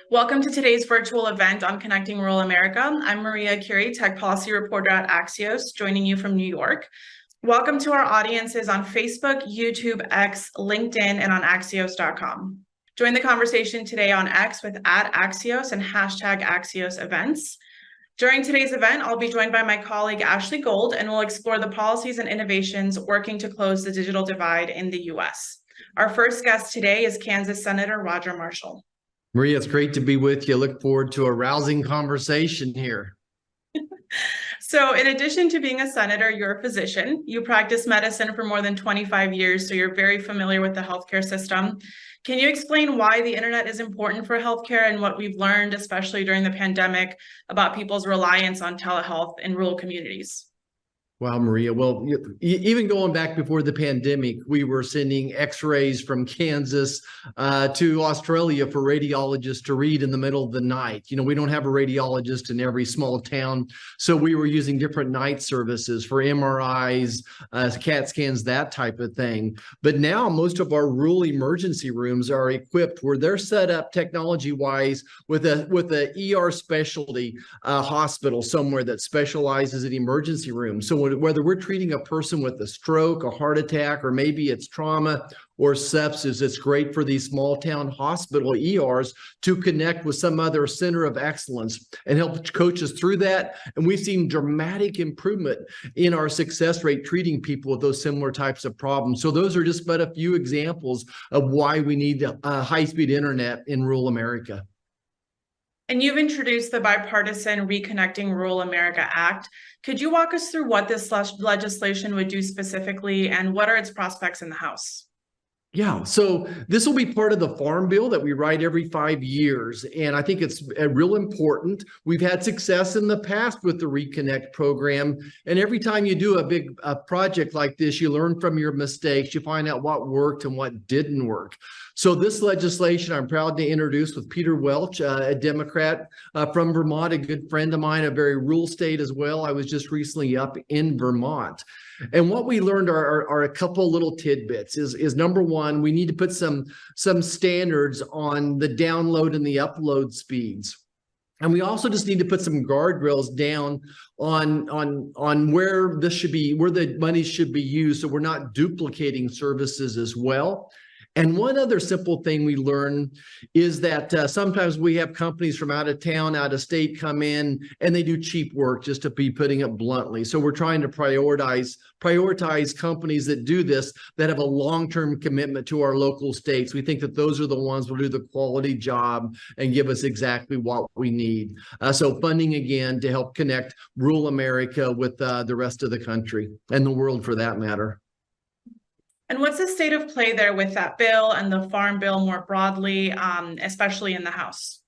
Welcome to today's virtual event on Connecting Rural America. I'm Maria Curie, Tech Policy Reporter at Axios, joining you from New York. Welcome to our audiences on Facebook, YouTube, X, LinkedIn, and on Axios.com. Join the conversation today on X with @Axios and hashtag Axios events. During today's event, I'll be joined by my colleague Ashley Gold, and we'll explore the policies and innovations working to close the digital divide in the U.S. Our first guest today is Kansas Senator Roger Marshall. Maria, it's great to be with you. Look forward to a rousing conversation here. So in addition to being a senator, you're a physician. You practiced medicine for more than 25 years, so you're very familiar with the healthcare system. Can you explain why the internet is important for healthcare and what we've learned, especially during the pandemic, about people's reliance on telehealth in rural communities? Wow, Maria. Well, even going back before the pandemic, we were sending x-rays from Kansas to Australia for radiologists to read in the middle of the night. We don't have a radiologist in every small town, so we were using different night services for MRIs, CAT scans, that type of thing. But now most of our rural emergency rooms are equipped where they're set up technology-wise with a ER specialty hospital somewhere that specializes in emergency rooms. So whether we're treating a person with a stroke, a heart attack, or maybe it's trauma or sepsis, it's great for these small town hospital ERs to connect with some other center of excellence and help coach us through that. And we've seen dramatic improvement in our success rate treating people with those similar types of problems. So those are just but a few examples of why we need high-speed internet in rural America. And you've introduced the bipartisan Reconnecting Rural America Act. Could you walk us through what this legislation would do specifically and what are its prospects in the House? Yeah, so this will be part of the Farm Bill that we write every 5 years, and I think it's real important. We've had success in the past with the Reconnect program, and every time you do a big project like this, you learn from your mistakes, you find out what worked and what didn't work. So this legislation I'm proud to introduce with Peter Welch, a Democrat from Vermont, a good friend of mine, a very rural state as well. I was just recently up in Vermont. And what we learned are a couple little tidbits. Is number one, we need to put some standards on the download and the upload speeds. And we also just need to put some guardrails down on where this should be, where the money should be used, so we're not duplicating services as well. And one other simple thing we learn is that sometimes we have companies from out of town, out of state come in and they do cheap work, just to be putting it bluntly. So we're trying to prioritize companies that do this, that have a long-term commitment to our local states. We think that those are the ones who will do the quality job and give us exactly what we need. So funding again to help connect rural America with the rest of the country and the world for that matter. And what's the state of play there with that bill and the Farm Bill more broadly, especially in the House?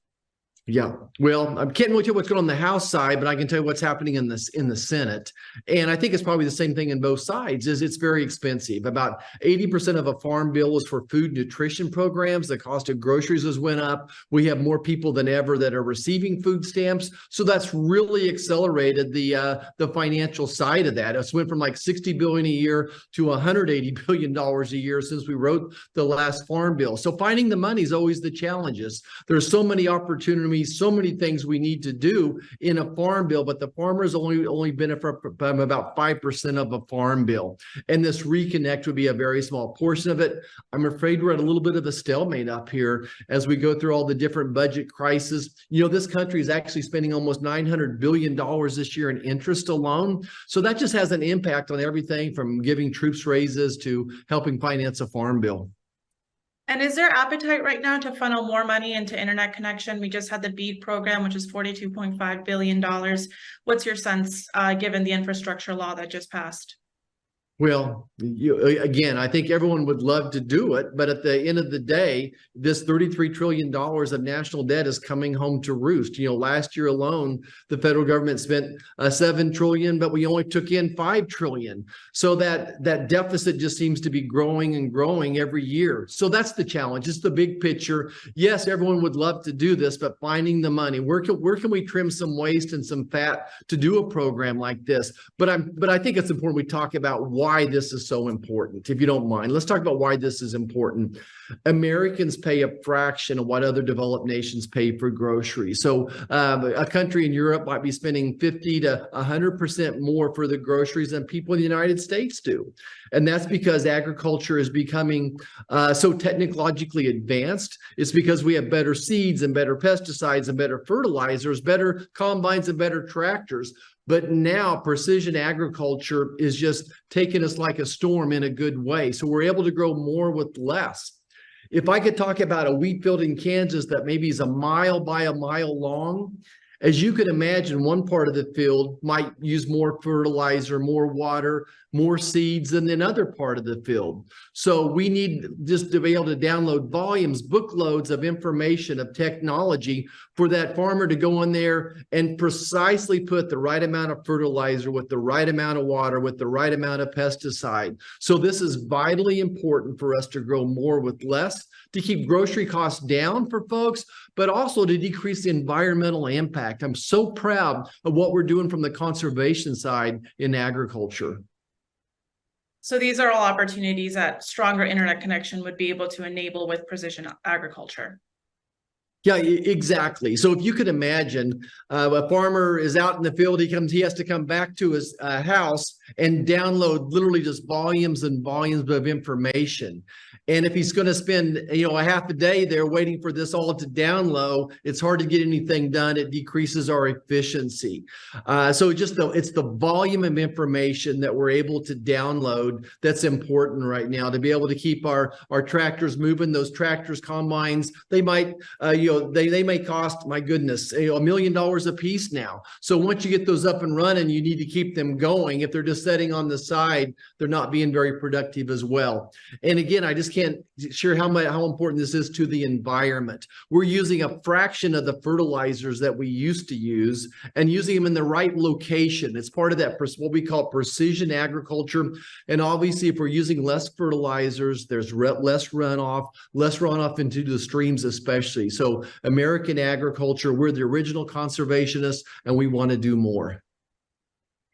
Yeah, well, I can't really tell you what's going on the House side, but I can tell you what's happening in the Senate. And I think it's probably the same thing in both sides, is it's very expensive. About 80% of a farm bill is for food nutrition programs. The cost of groceries has went up. We have more people than ever that are receiving food stamps. So that's really accelerated the financial side of that. It's went from like $60 billion a year to $180 billion a year since we wrote the last farm bill. So finding the money is always the challenges. There's so many opportunities, so many things we need to do in a farm bill, but the farmers only benefit from about 5% of a farm bill. And this Reconnect would be a very small portion of it. I'm afraid we're at a little bit of a stalemate up here as we go through all the different budget crises. This country is actually spending almost $900 billion this year in interest alone. So that just has an impact on everything from giving troops raises to helping finance a farm bill. And is there appetite right now to funnel more money into internet connection? We just had the BEAD program, which is $42.5 billion. What's your sense, given the infrastructure law that just passed? Well, again, I think everyone would love to do it, but at the end of the day, this $33 trillion of national debt is coming home to roost. Last year alone, the federal government spent $7 trillion, but we only took in $5 trillion. So that deficit just seems to be growing and growing every year. So that's the challenge. It's the big picture. Yes, everyone would love to do this, but finding the money. Where can we trim some waste and some fat to do a program like this? But I think it's important we talk about why why this is so important, if you don't mind. Let's talk about why this is important. Americans pay a fraction of what other developed nations pay for groceries. So a country in Europe might be spending 50 to 100% more for the groceries than people in the United States do. And that's because agriculture is becoming so technologically advanced. It's because we have better seeds and better pesticides and better fertilizers, better combines and better tractors. But now precision agriculture is just taking us like a storm in a good way. So we're able to grow more with less. If I could talk about a wheat field in Kansas that maybe is a mile by a mile long, as you can imagine, one part of the field might use more fertilizer, more water, more seeds than another part of the field. So we need just to be able to download volumes, bookloads of information, of technology for that farmer to go in there and precisely put the right amount of fertilizer with the right amount of water, with the right amount of pesticide. So this is vitally important for us to grow more with less, to keep grocery costs down for folks, but also to decrease the environmental impact. I'm so proud of what we're doing from the conservation side in agriculture. So these are all opportunities that stronger internet connection would be able to enable with precision agriculture. Yeah, exactly. So if you could imagine a farmer is out in the field, he has to come back to his house and download literally just volumes and volumes of information. And if he's going to spend, a half a day there waiting for this all to download, it's hard to get anything done. It decreases our efficiency. So it's the volume of information that we're able to download that's important right now to be able to keep our tractors moving. Those tractors, combines, they might, they may cost, my goodness, $1 million a piece now. So once you get those up and running, you need to keep them going. If they're just sitting on the side, they're not being very productive as well. And again, I just can't share how important this is to the environment. We're using a fraction of the fertilizers that we used to use and using them in the right location. It's part of that, what we call precision agriculture. And obviously, if we're using less fertilizers, there's less runoff into the streams especially. So American agriculture, we're the original conservationists, and we want to do more.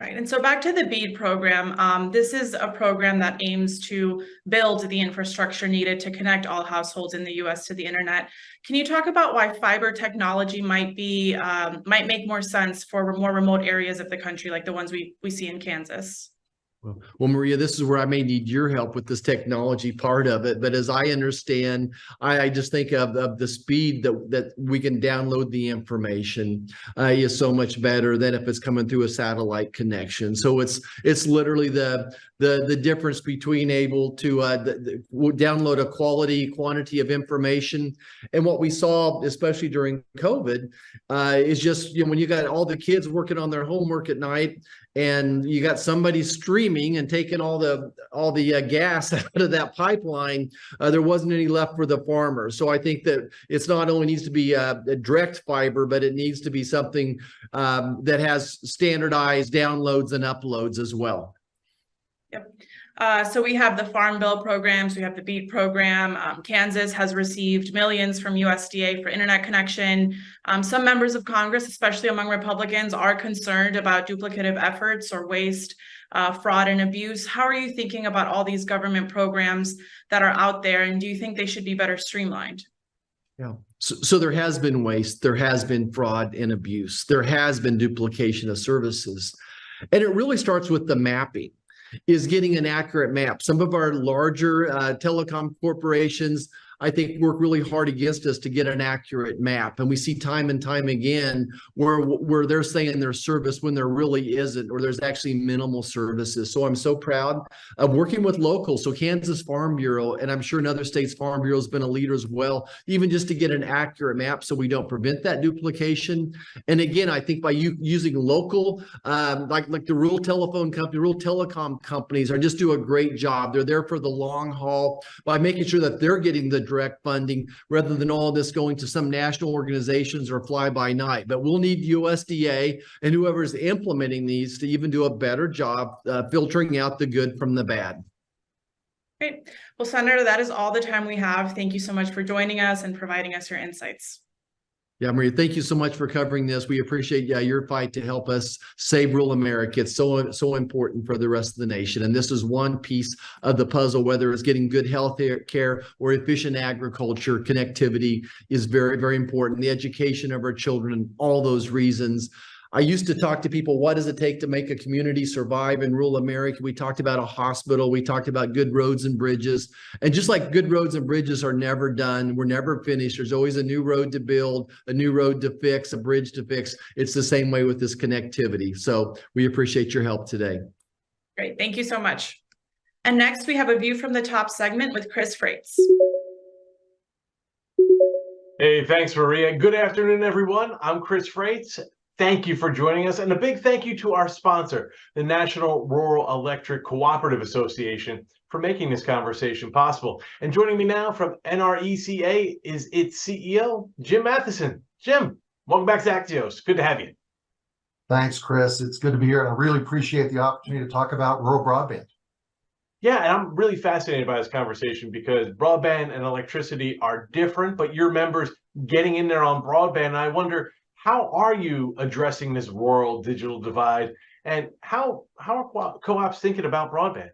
Right. And so back to the BEAD program, this is a program that aims to build the infrastructure needed to connect all households in the U.S. to the internet. Can you talk about why fiber technology might make more sense for more remote areas of the country, like the ones we see in Kansas? Well, Maria, this is where I may need your help with this technology part of it. But as I understand, I just think of the speed that we can download the information is so much better than if it's coming through a satellite connection. So it's literally the difference between able to download a quantity of information. And what we saw, especially during COVID, is just when you got all the kids working on their homework at night, and you got somebody streaming and taking all the gas out of that pipeline, there wasn't any left for the farmer. So I think that it's not only needs to be a direct fiber, but it needs to be something that has standardized downloads and uploads as well. Yep. So we have the Farm Bill programs, we have the BEAD program. Kansas has received millions from USDA for internet connection. Some members of Congress, especially among Republicans, are concerned about duplicative efforts or waste, fraud, and abuse. How are you thinking about all these government programs that are out there, and do you think they should be better streamlined? Yeah. So there has been waste, there has been fraud and abuse, there has been duplication of services. And it really starts with the mapping. Is getting an accurate map. Some of our larger telecom corporations, I think, work really hard against us to get an accurate map. And we see time and time again where they're saying there's service when there really isn't, or there's actually minimal services. So I'm so proud of working with locals. So Kansas Farm Bureau, and I'm sure in other states, Farm Bureau has been a leader as well, even just to get an accurate map so we don't prevent that duplication. And again, I think by using local, like the rural telephone company, rural telecom companies are just do a great job. They're there for the long haul by making sure that they're getting the direct funding rather than all this going to some national organizations or fly by night. But we'll need USDA and whoever is implementing these to even do a better job filtering out the good from the bad. Great. Well, Senator, that is all the time we have. Thank you so much for joining us and providing us your insights. Yeah, Maria, thank you so much for covering this. We appreciate your fight to help us save rural America. It's so important for the rest of the nation. And this is one piece of the puzzle, whether it's getting good health care or efficient agriculture. Connectivity is very, very important. The education of our children, all those reasons. I used to talk to people, what does it take to make a community survive in rural America? We talked about a hospital. We talked about good roads and bridges. And just like good roads and bridges are never done, we're never finished. There's always a new road to build, a new road to fix, a bridge to fix. It's the same way with this connectivity. So we appreciate your help today. Great. Thank you so much. And next, we have a view from the top segment with Chris Freites. Hey, thanks, Maria. Good afternoon, everyone. I'm Chris Freites. Thank you for joining us, and a big thank you to our sponsor, the National Rural Electric Cooperative Association, for making this conversation possible. And joining me now from NRECA is its CEO, Jim Matheson. Jim, welcome back to Axios. Good to have you. Thanks, Chris. It's good to be here, and I really appreciate the opportunity to talk about rural broadband. Yeah, and I'm really fascinated by this conversation because broadband and electricity are different, but your members getting in there on broadband, and I wonder, how are you addressing this rural digital divide, and how are co-ops thinking about broadband?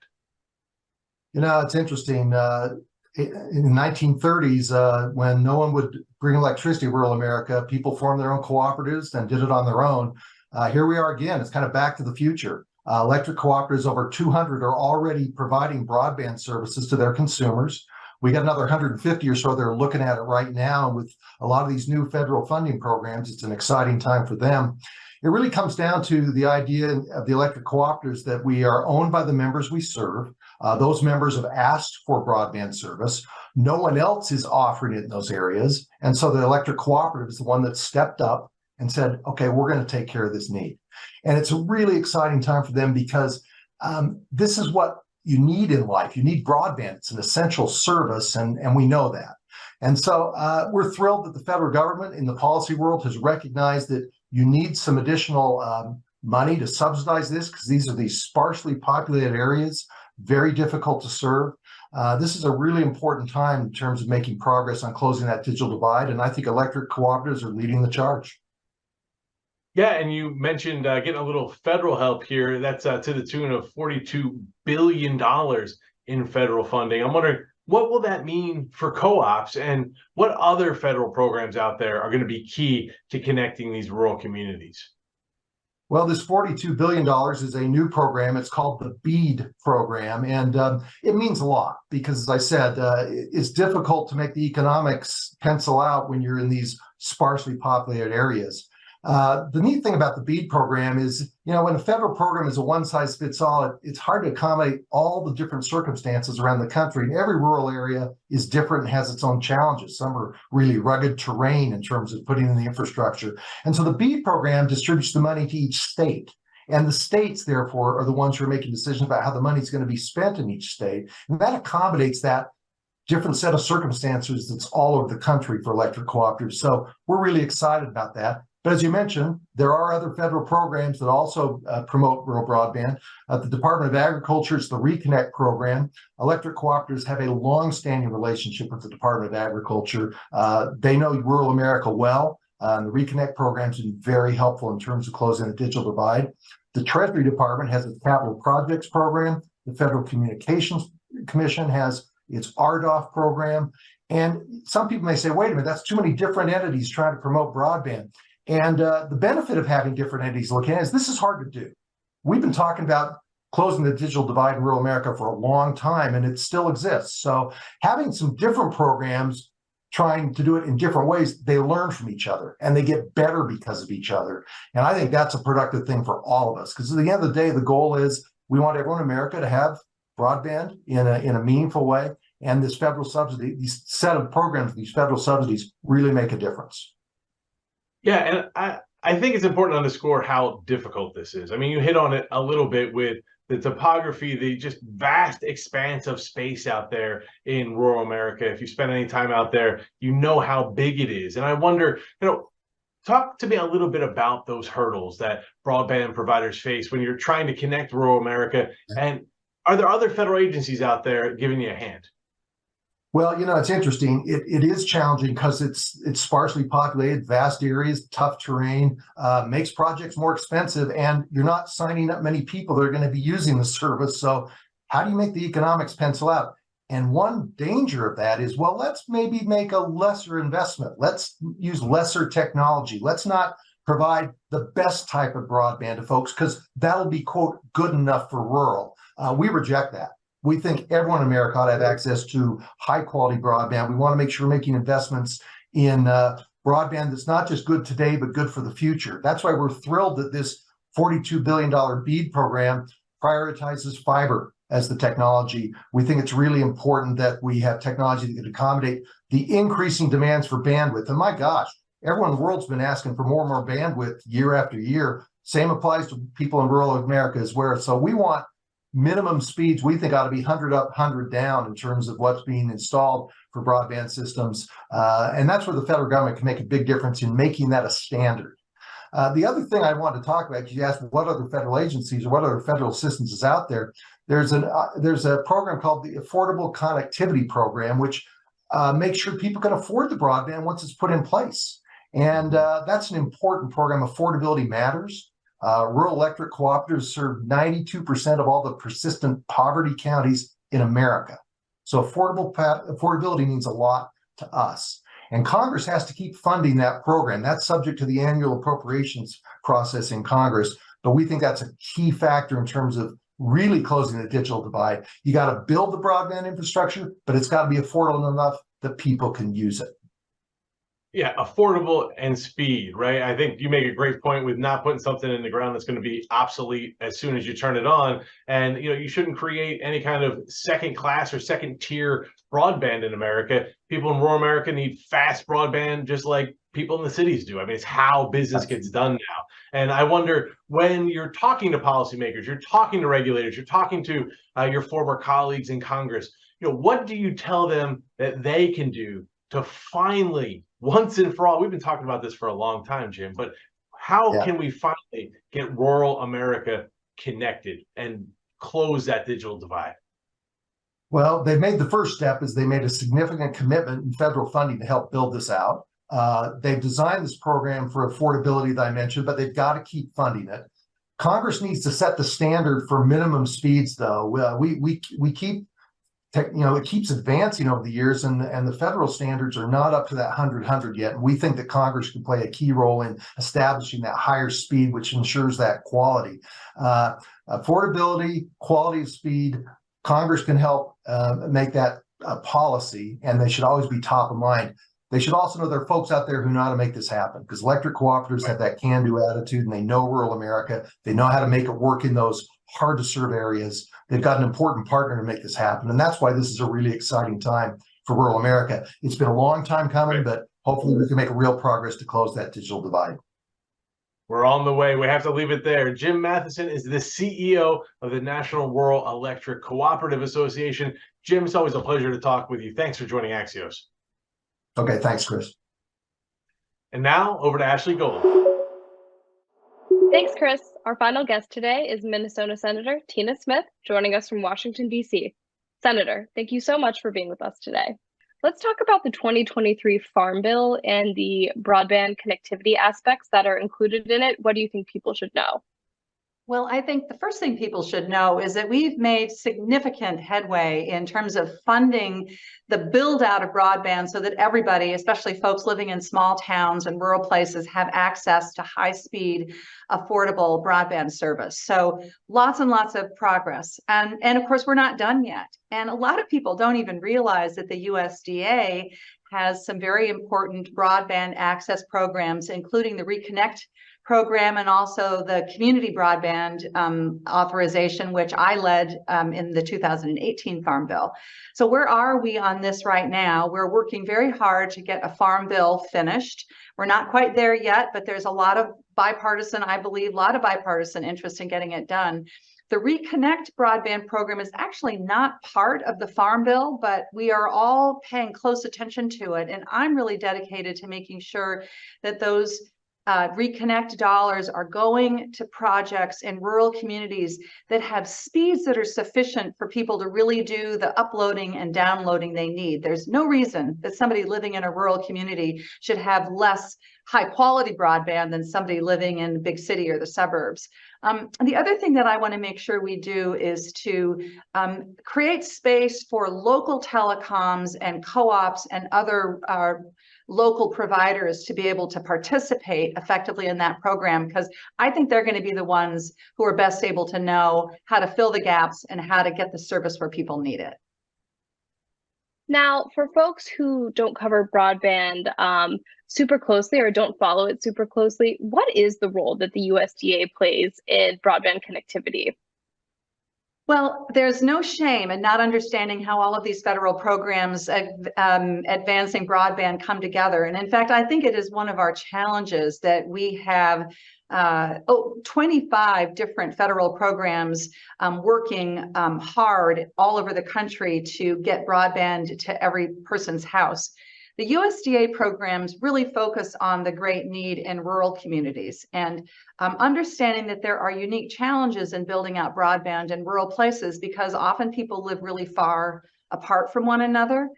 You know, it's interesting. In the 1930s, when no one would bring electricity to rural America, people formed their own cooperatives and did it on their own. Here we are again. It's kind of back to the future. Electric cooperatives, over 200, are already providing broadband services to their consumers. We got another 150 or so that are looking at it right now. And with a lot of these new federal funding programs, it's an exciting time for them. It really comes down to the idea of the electric cooperatives that we are owned by the members we serve. Those members have asked for broadband service. No one else is offering it in those areas. And so the electric cooperative is the one that stepped up and said, okay, we're going to take care of this need. And it's a really exciting time for them because this is what you need in life. You need broadband. It's an essential service, and we know that. And so we're thrilled that the federal government in the policy world has recognized that you need some additional money to subsidize this, because these are these sparsely populated areas, very difficult to serve. This is a really important time in terms of making progress on closing that digital divide, and I think electric cooperatives are leading the charge. Yeah, and you mentioned getting a little federal help here. That's to the tune of $42 billion in federal funding. I'm wondering, what will that mean for co-ops, and what other federal programs out there are going to be key to connecting these rural communities? Well, this $42 billion is a new program. It's called the BEAD program, and it means a lot because, as I said, it's difficult to make the economics pencil out when you're in these sparsely populated areas. The neat thing about the BEAD program is, you know, when a federal program is a one-size-fits-all, it's hard to accommodate all the different circumstances around the country. And every rural area is different and has its own challenges. Some are really rugged terrain in terms of putting in the infrastructure. And so the BEAD program distributes the money to each state. And the states, therefore, are the ones who are making decisions about how the money is going to be spent in each state. And that accommodates that different set of circumstances that's all over the country for electric cooperatives. So we're really excited about that. But as you mentioned, there are other federal programs that also promote rural broadband. The Department of Agriculture is the Reconnect program. Electric cooperatives have a long-standing relationship with the Department of Agriculture. They know rural America well. The Reconnect program has been very helpful in terms of closing the digital divide. The Treasury Department has its Capital Projects program. The Federal Communications Commission has its RDOF program. And some people may say, wait a minute, that's too many different entities trying to promote broadband. And the benefit of having different entities looking at is this is hard to do. We've been talking about closing the digital divide in rural America for a long time, and it still exists. So having some different programs trying to do it in different ways, they learn from each other and they get better because of each other. And I think that's a productive thing for all of us, because at the end of the day, the goal is we want everyone in America to have broadband in a meaningful way. And this federal subsidy, these set of programs, these federal subsidies really make a difference. Yeah, and I think it's important to underscore how difficult this is. I mean, you hit on it a little bit with the topography, the just vast expanse of space out there in rural America. If you spend any time out there, you know how big it is. And I wonder, talk to me a little bit about those hurdles that broadband providers face when you're trying to connect rural America. And are there other federal agencies out there giving you a hand? Well, it's interesting. It is challenging because it's sparsely populated, vast areas, tough terrain, makes projects more expensive, and you're not signing up many people that are going to be using the service. So how do you make the economics pencil out? And one danger of that is, well, let's maybe make a lesser investment. Let's use lesser technology. Let's not provide the best type of broadband to folks because that'll be, quote, good enough for rural. We reject that. We think everyone in America ought to have access to high quality broadband. We want to make sure we're making investments in broadband that's not just good today, but good for the future. That's why we're thrilled that this $42 billion BEAD program prioritizes fiber as the technology. We think it's really important that we have technology that can accommodate the increasing demands for bandwidth. And my gosh, everyone in the world's been asking for more and more bandwidth year after year. Same applies to people in rural America as well. So we want minimum speeds we think ought to be 100 up, 100 down in terms of what's being installed for broadband systems. And that's where the federal government can make a big difference in making that a standard. The other thing I want to talk about, because you asked what other federal agencies or what other federal assistance is out there, there's a program called the Affordable Connectivity Program, which makes sure people can afford the broadband once it's put in place. And that's an important program. Affordability matters. Rural electric cooperatives serve 92% of all the persistent poverty counties in America. So affordability means a lot to us. And Congress has to keep funding that program. That's subject to the annual appropriations process in Congress. But we think that's a key factor in terms of really closing the digital divide. You got to build the broadband infrastructure, but it's got to be affordable enough that people can use it. Yeah, affordable and speed, right? I think you make a great point with not putting something in the ground that's going to be obsolete as soon as you turn it on. And, you shouldn't create any kind of second class or second tier broadband in America. People in rural America need fast broadband just like people in the cities do. I mean, it's how business gets done now. And I wonder, when you're talking to policymakers, you're talking to regulators, you're talking to your former colleagues in Congress, what do you tell them that they can do to finally, once and for all, we've been talking about this for a long time, Jim, but how can we finally get rural America connected and close that digital divide? Well, they made the first step is they made a significant commitment in federal funding to help build this out. They've designed this program for affordability that I mentioned, but they've got to keep funding it. Congress needs to set the standard for minimum speeds, though. We keep it keeps advancing over the years, and the federal standards are not up to that 100 yet. And we think that Congress can play a key role in establishing that higher speed, which ensures that quality. Affordability, quality of speed, Congress can help make that a policy, and they should always be top of mind. They should also know there are folks out there who know how to make this happen, because electric cooperatives have that can-do attitude, and they know rural America. They know how to make it work in those hard-to-serve areas. They've got an important partner to make this happen, and that's why this is a really exciting time for rural America. It's been a long time coming, but hopefully we can make a real progress to close that digital divide. We're on the way. We have to leave it there. Jim Matheson is the CEO of the National Rural Electric Cooperative Association. Jim, it's always a pleasure to talk with you. Thanks for joining Axios. Okay, thanks, Chris. And now over to Ashley Gold. Thanks, Chris. Our final guest today is Minnesota Senator Tina Smith, joining us from Washington, D.C. Senator, thank you so much for being with us today. Let's talk about the 2023 Farm Bill and the broadband connectivity aspects that are included in it. What do you think people should know? Well, I think the first thing people should know is that we've made significant headway in terms of funding the build out of broadband so that everybody, especially folks living in small towns and rural places, have access to high speed, affordable broadband service. So lots and lots of progress. And of course, we're not done yet. And a lot of people don't even realize that the USDA has some very important broadband access programs, including the Reconnect program and also the community broadband authorization, which I led in the 2018 Farm Bill. So where are we on this right now? We're working very hard to get a Farm Bill finished. We're not quite there yet, but there's a lot of bipartisan, I believe, a lot of bipartisan interest in getting it done. The Reconnect broadband program is actually not part of the Farm Bill, but we are all paying close attention to it. And I'm really dedicated to making sure that those Reconnect dollars are going to projects in rural communities that have speeds that are sufficient for people to really do the uploading and downloading they need. There's no reason that somebody living in a rural community should have less high quality broadband than somebody living in the big city or the suburbs. The other thing that I want to make sure we do is to create space for local telecoms and co-ops and other local providers to be able to participate effectively in that program, because I think they're going to be the ones who are best able to know how to fill the gaps and how to get the service where people need it. Now, for folks who don't cover broadband super closely or don't follow it super closely, what is the role that the USDA plays in broadband connectivity? Well, there's no shame in not understanding how all of these federal programs advancing broadband come together. And in fact, I think it is one of our challenges that we have 25 different federal programs working hard all over the country to get broadband to every person's house. The USDA programs really focus on the great need in rural communities, and understanding that there are unique challenges in building out broadband in rural places, because often people live really far apart from one another.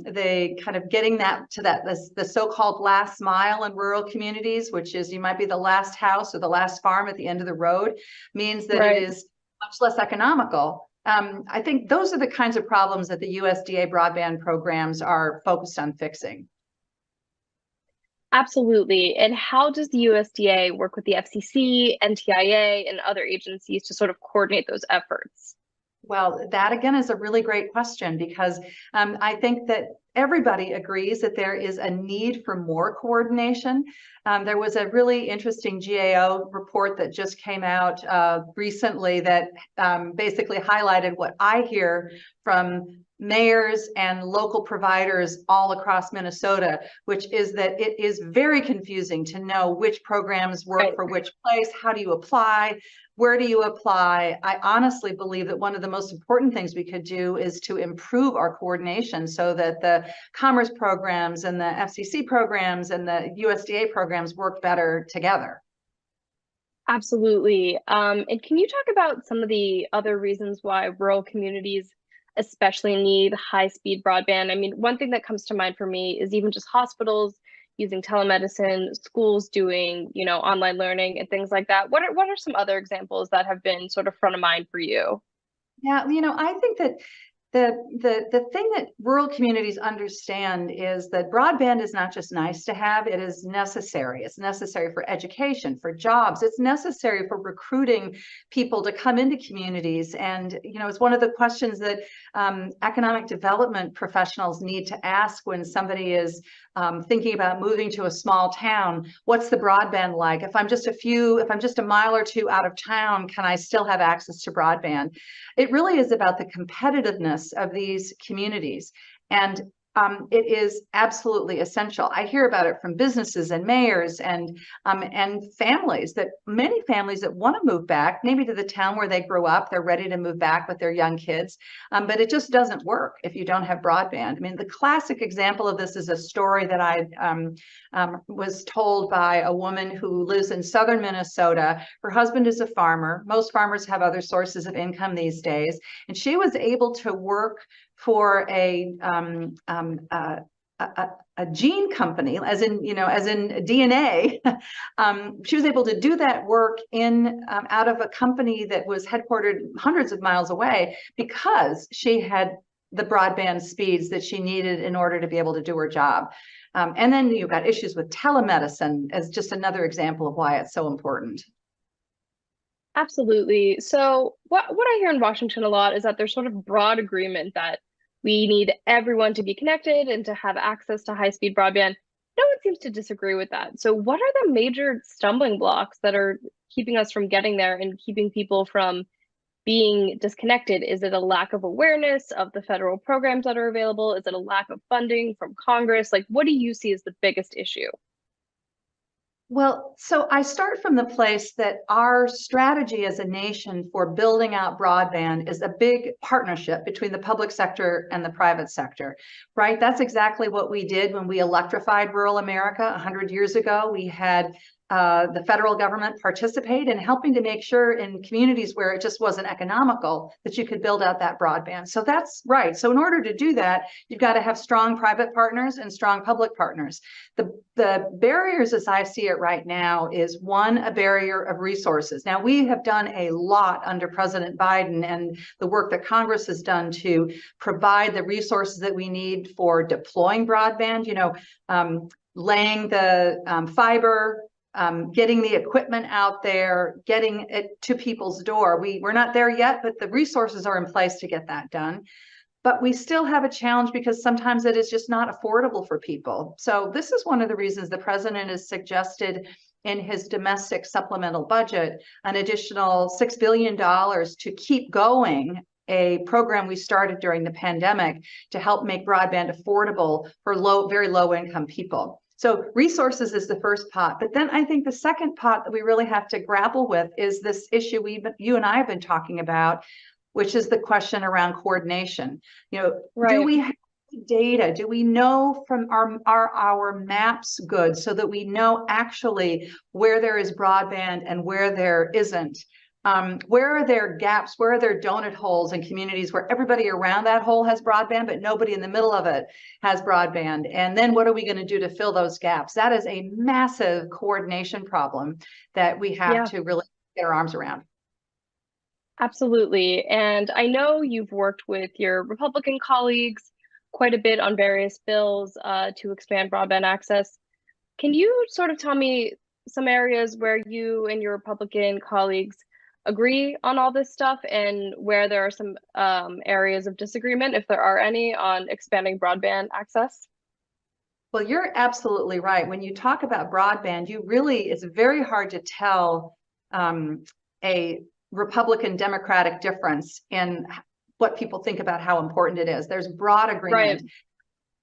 They kind of getting that to the so-called last mile in rural communities, which is you might be the last house or the last farm at the end of the road, means that it is much less economical. I think those are the kinds of problems that the USDA broadband programs are focused on fixing. Absolutely. And how does the USDA work with the FCC, NTIA, and other agencies to sort of coordinate those efforts? Well, that again is a really great question, because I think that everybody agrees that there is a need for more coordination. There was a really interesting GAO report that just came out recently that basically highlighted what I hear from mayors and local providers all across Minnesota, which is that it is very confusing to know which programs work for which place. How do you apply? Where do you apply? I honestly believe that one of the most important things we could do is to improve our coordination so that the commerce programs and the FCC programs and the USDA programs work better together. Absolutely. And can you talk about some of the other reasons why rural communities especially need high-speed broadband? I mean, one thing that comes to mind for me is even just hospitals using telemedicine, schools doing, online learning and things like that. What are some other examples that have been sort of front of mind for you? Yeah, I think that the thing that rural communities understand is that broadband is not just nice to have, it is necessary. It's necessary for education, for jobs. It's necessary for recruiting people to come into communities. And, it's one of the questions that economic development professionals need to ask when somebody is thinking about moving to a small town. What's the broadband like? If I'm just a mile or two out of town, can I still have access to broadband? It really is about the competitiveness of these communities. And it is absolutely essential. I hear about it from businesses and mayors and families, that many families that want to move back, maybe to the town where they grew up, they're ready to move back with their young kids, but it just doesn't work if you don't have broadband. I mean, the classic example of this is a story that I was told by a woman who lives in southern Minnesota. Her husband is a farmer. Most farmers have other sources of income these days, and she was able to work for a gene company, as in DNA. She was able to do that work out of a company that was headquartered hundreds of miles away, because she had the broadband speeds that she needed in order to be able to do her job. And then you've got issues with telemedicine as just another example of why it's so important. Absolutely. So what I hear in Washington a lot is that there's sort of broad agreement that we need everyone to be connected and to have access to high-speed broadband. No one seems to disagree with that. So what are the major stumbling blocks that are keeping us from getting there and keeping people from being disconnected? Is it a lack of awareness of the federal programs that are available? Is it a lack of funding from Congress? Like, what do you see as the biggest issue? Well, so I start from the place that our strategy as a nation for building out broadband is a big partnership between the public sector and the private sector, right? That's exactly what we did when we electrified rural America 100 years ago. We had the federal government participate in helping to make sure in communities where it just wasn't economical that you could build out that broadband. So that's right. So in order to do that, you've got to have strong private partners and strong public partners. The barriers as I see it right now is one, a barrier of resources. Now we have done a lot under President Biden and the work that Congress has done to provide the resources that we need for deploying broadband, laying the fiber, getting the equipment out there, getting it to people's door. We're not there yet, but the resources are in place to get that done. But we still have a challenge because sometimes it is just not affordable for people. So this is one of the reasons the president has suggested in his domestic supplemental budget an additional $6 billion to keep going a program we started during the pandemic to help make broadband affordable for very low income people. So resources is the first pot, but then I think the second pot that we really have to grapple with is this issue you and I have been talking about, which is the question around coordination. Right. Do we have data? Do we know from our maps good so that we know actually where there is broadband and where there isn't? Where are there gaps? Where are there donut holes in communities where everybody around that hole has broadband, but nobody in the middle of it has broadband? And then what are we going to do to fill those gaps? That is a massive coordination problem that we have to really get our arms around. Absolutely. And I know you've worked with your Republican colleagues quite a bit on various bills to expand broadband access. Can you sort of tell me some areas where you and your Republican colleagues agree on all this stuff and where there are some areas of disagreement, if there are any, on expanding broadband access? Well, you're absolutely right. When you talk about broadband, it's very hard to tell a Republican Democratic difference in what people think about how important it is. There's broad agreement.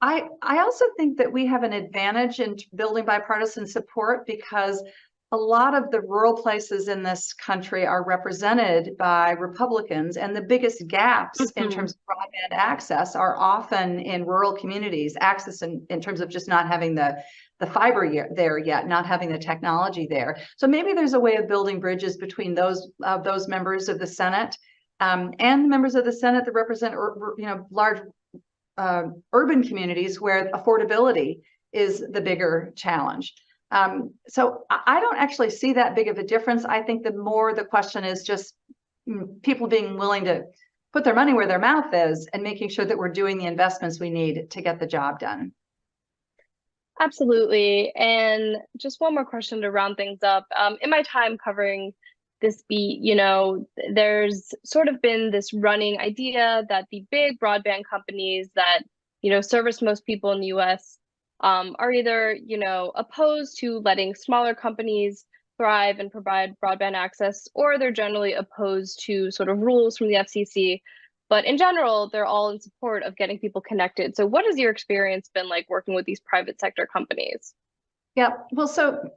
Right. I also think that we have an advantage in building bipartisan support because a lot of the rural places in this country are represented by Republicans, and the biggest gaps in terms of broadband access are often in rural communities. Access in terms of just not having the fiber there yet, not having the technology there. So maybe there's a way of building bridges between those members of the Senate and the members of the Senate that represent large urban communities where affordability is the bigger challenge. So I don't actually see that big of a difference. I think the question is just people being willing to put their money where their mouth is and making sure that we're doing the investments we need to get the job done. Absolutely. And just one more question to round things up. In my time covering this beat, there's sort of been this running idea that the big broadband companies that, service most people in the US are either, opposed to letting smaller companies thrive and provide broadband access, or they're generally opposed to sort of rules from the FCC. But in general, they're all in support of getting people connected. So what has your experience been like working with these private sector companies? Yeah, well, so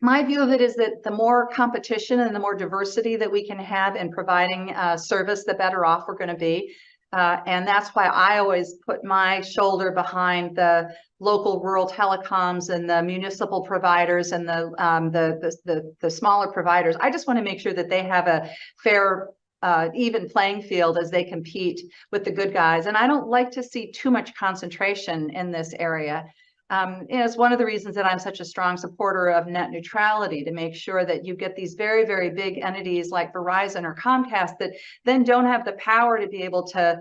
my view of it is that the more competition and the more diversity that we can have in providing service, the better off we're going to be. And that's why I always put my shoulder behind the local rural telecoms and the municipal providers and the smaller providers. I just want to make sure that they have a fair, even playing field as they compete with the good guys. And I don't like to see too much concentration in this area. It's one of the reasons that I'm such a strong supporter of net neutrality, to make sure that you get these very, very big entities like Verizon or Comcast that then don't have the power to be able to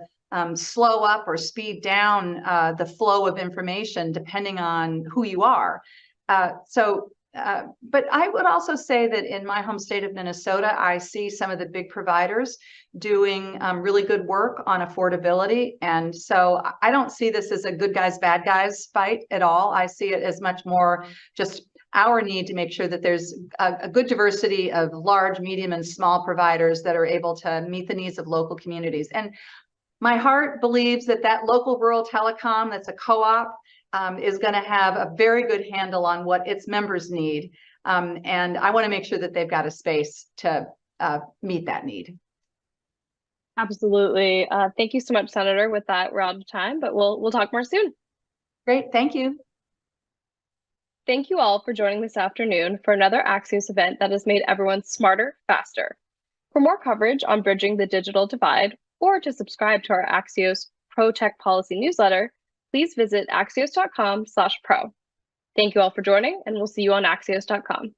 slow up or speed down the flow of information depending on who you are. But I would also say that in my home state of Minnesota, I see some of the big providers doing really good work on affordability. And so I don't see this as a good guys, bad guys fight at all. I see it as much more just our need to make sure that there's a good diversity of large, medium, and small providers that are able to meet the needs of local communities. And my heart believes that that local rural telecom that's a co-op is going to have a very good handle on what its members need. And I want to make sure that they've got a space to meet that need. Absolutely. Thank you so much, Senator. With that, we're out of time, but we'll talk more soon. Great, thank you. Thank you all for joining this afternoon for another Axios event that has made everyone smarter, faster. For more coverage on bridging the digital divide, or to subscribe to our Axios Pro Tech Policy newsletter, please visit axios.com/pro. Thank you all for joining, and we'll see you on axios.com.